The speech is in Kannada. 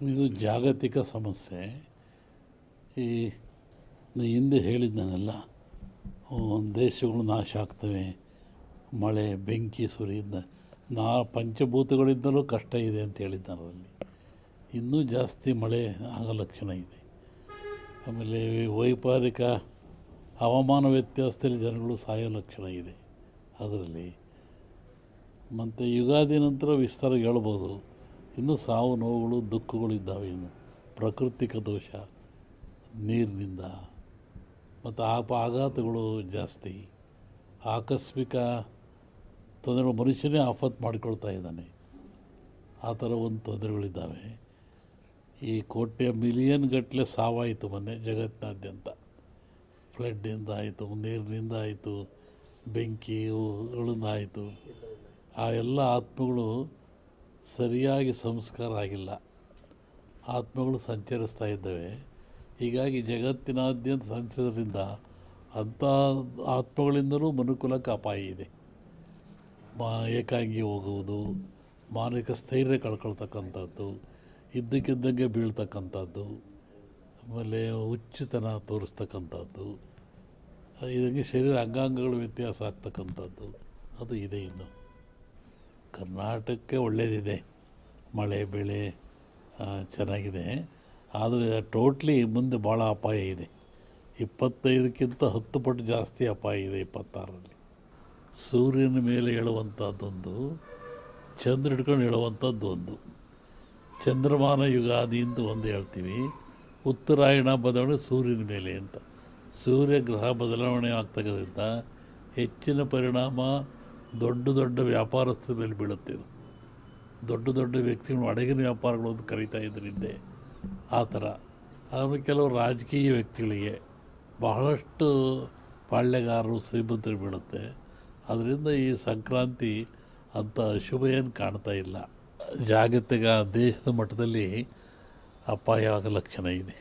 ಇದು ಜಾಗತಿಕ ಸಮಸ್ಯೆ. ಈ ಹಿಂದೆ ಹೇಳಿದ್ದನ್ನೆಲ್ಲ ದೇಶಗಳು ನಾಶ ಆಗ್ತವೆ, ಮಳೆ ಬೆಂಕಿ ಸುರಿಯಿಂದ ಪಂಚಭೂತಗಳಿಂದಲೂ ಕಷ್ಟ ಇದೆ ಅಂತ ಹೇಳಿದ್ದಾರೆ. ಅದರಲ್ಲಿ ಇನ್ನೂ ಜಾಸ್ತಿ ಮಳೆ ಆಗೋ ಲಕ್ಷಣ ಇದೆ. ಆಮೇಲೆ ವೈಪರೀಕ ಹವಾಮಾನ ವ್ಯತ್ಯಾಸದಲ್ಲಿ ಜನಗಳು ಸಾಯೋ ಲಕ್ಷಣ ಇದೆ ಅದರಲ್ಲಿ. ಮತ್ತು ಯುಗಾದಿ ನಂತರ ವಿಸ್ತಾರ ಹೇಳ್ಬೋದು. ಇನ್ನೂ ಸಾವು ನೋವುಗಳು ದುಃಖಗಳು ಇದ್ದಾವೆ. ಇನ್ನು ಪ್ರಾಕೃತಿಕ ದೋಷ, ನೀರಿನಿಂದ ಮತ್ತು ಆಘಾತಗಳು ಜಾಸ್ತಿ, ಆಕಸ್ಮಿಕ ತೊಂದರೆಗಳು, ಮನುಷ್ಯನೇ ಆಫತ್ ಮಾಡಿಕೊಳ್ತಾ ಇದ್ದಾನೆ. ಆ ಥರ ಒಂದು ತೊಂದರೆಗಳಿದ್ದಾವೆ. ಈ ಕೋಟೆ ಮಿಲಿಯನ್ ಗಟ್ಟಲೆ ಸಾವಾಯಿತು ಮೊನ್ನೆ ಜಗತ್ತಿನಾದ್ಯಂತ. ಫ್ಲಡ್ಡಿಂದ ಆಯಿತು, ನೀರಿನಿಂದ ಆಯಿತು, ಬೆಂಕಿಗಳಿಂದ ಆಯಿತು. ಆ ಎಲ್ಲ ಆತ್ಮಗಳು ಸರಿಯಾಗಿ ಸಂಸ್ಕಾರ ಆಗಿಲ್ಲ, ಆತ್ಮಗಳು ಸಂಚರಿಸ್ತಾ ಇದ್ದಾವೆ. ಹೀಗಾಗಿ ಜಗತ್ತಿನಾದ್ಯಂತ ಸಂಚರಿಸೋದ್ರಿಂದ ಅಂಥ ಆತ್ಮಗಳಿಂದಲೂ ಮನುಕುಲಕ್ಕೆ ಅಪಾಯ ಇದೆ. ಏಕಾಂಗಿ ಹೋಗುವುದು, ಮಾನಸಿಕ ಸ್ಥೈರ್ಯ ಕಳ್ಕೊಳ್ತಕ್ಕಂಥದ್ದು, ಇದ್ದಕ್ಕಿದ್ದಂಗೆ ಬೀಳ್ತಕ್ಕಂಥದ್ದು, ಆಮೇಲೆ ಹುಚ್ಚುತನ ತೋರಿಸ್ತಕ್ಕಂಥದ್ದು, ಇದಕ್ಕೆ ಶರೀರ ಅಂಗಾಂಗಗಳು ವ್ಯತ್ಯಾಸ ಆಗ್ತಕ್ಕಂಥದ್ದು ಅದು ಇದೆ. ಇನ್ನು ಕರ್ನಾಟಕಕ್ಕೆ ಒಳ್ಳೆಯದಿದೆ, ಮಳೆ ಬೆಳೆ ಚೆನ್ನಾಗಿದೆ. ಆದರೆ ಟೋಟ್ಲಿ ಮುಂದೆ ಭಾಳ ಅಪಾಯ ಇದೆ. 25ಕ್ಕಿಂತ 10 ಪಟ್ಟು ಜಾಸ್ತಿ ಅಪಾಯ ಇದೆ 26ರಲ್ಲಿ. ಸೂರ್ಯನ ಮೇಲೆ ಹೇಳುವಂಥದ್ದೊಂದು, ಚಂದ್ರ ಹಿಡ್ಕೊಂಡು ಹೇಳುವಂಥದ್ದು ಒಂದು. ಚಂದ್ರಮಾನ ಯುಗಾದಿ ಅಂತ ಒಂದು ಹೇಳ್ತೀವಿ, ಉತ್ತರಾಯಣ ಬದಲಾವಣೆ ಸೂರ್ಯನ ಮೇಲೆ ಅಂತ. ಸೂರ್ಯ ಗ್ರಹ ಬದಲಾವಣೆ ಆಗ್ತಕ್ಕಂಥ ಹೆಚ್ಚಿನ ಪರಿಣಾಮ ದೊಡ್ಡ ದೊಡ್ಡ ವ್ಯಾಪಾರಸ್ಥರ ಮೇಲೆ ಬೀಳುತ್ತೆ. ಇದು ದೊಡ್ಡ ದೊಡ್ಡ ವ್ಯಕ್ತಿಗಳು, ಅಡಗಿನ ವ್ಯಾಪಾರಗಳು ಅಂತ ಕರೀತಾ ಇದ್ರು ಹಿಂದೆ, ಆ ಥರ. ಆಮೇಲೆ ಕೆಲವು ರಾಜಕೀಯ ವ್ಯಕ್ತಿಗಳಿಗೆ, ಬಹಳಷ್ಟು ಪಾಳ್ಯಗಾರರು, ಶ್ರೀಮಂತರು ಬೀಳುತ್ತೆ. ಅದರಿಂದ ಈ ಸಂಕ್ರಾಂತಿ ಅಂಥ ಅಶುಭ ಏನು ಕಾಣ್ತಾ ಇಲ್ಲ. ಜಾಗತಿಕ ದೇಶದ ಮಟ್ಟದಲ್ಲಿ ಅಪಾಯ ಆಗೋ ಲಕ್ಷಣ ಇದೆ.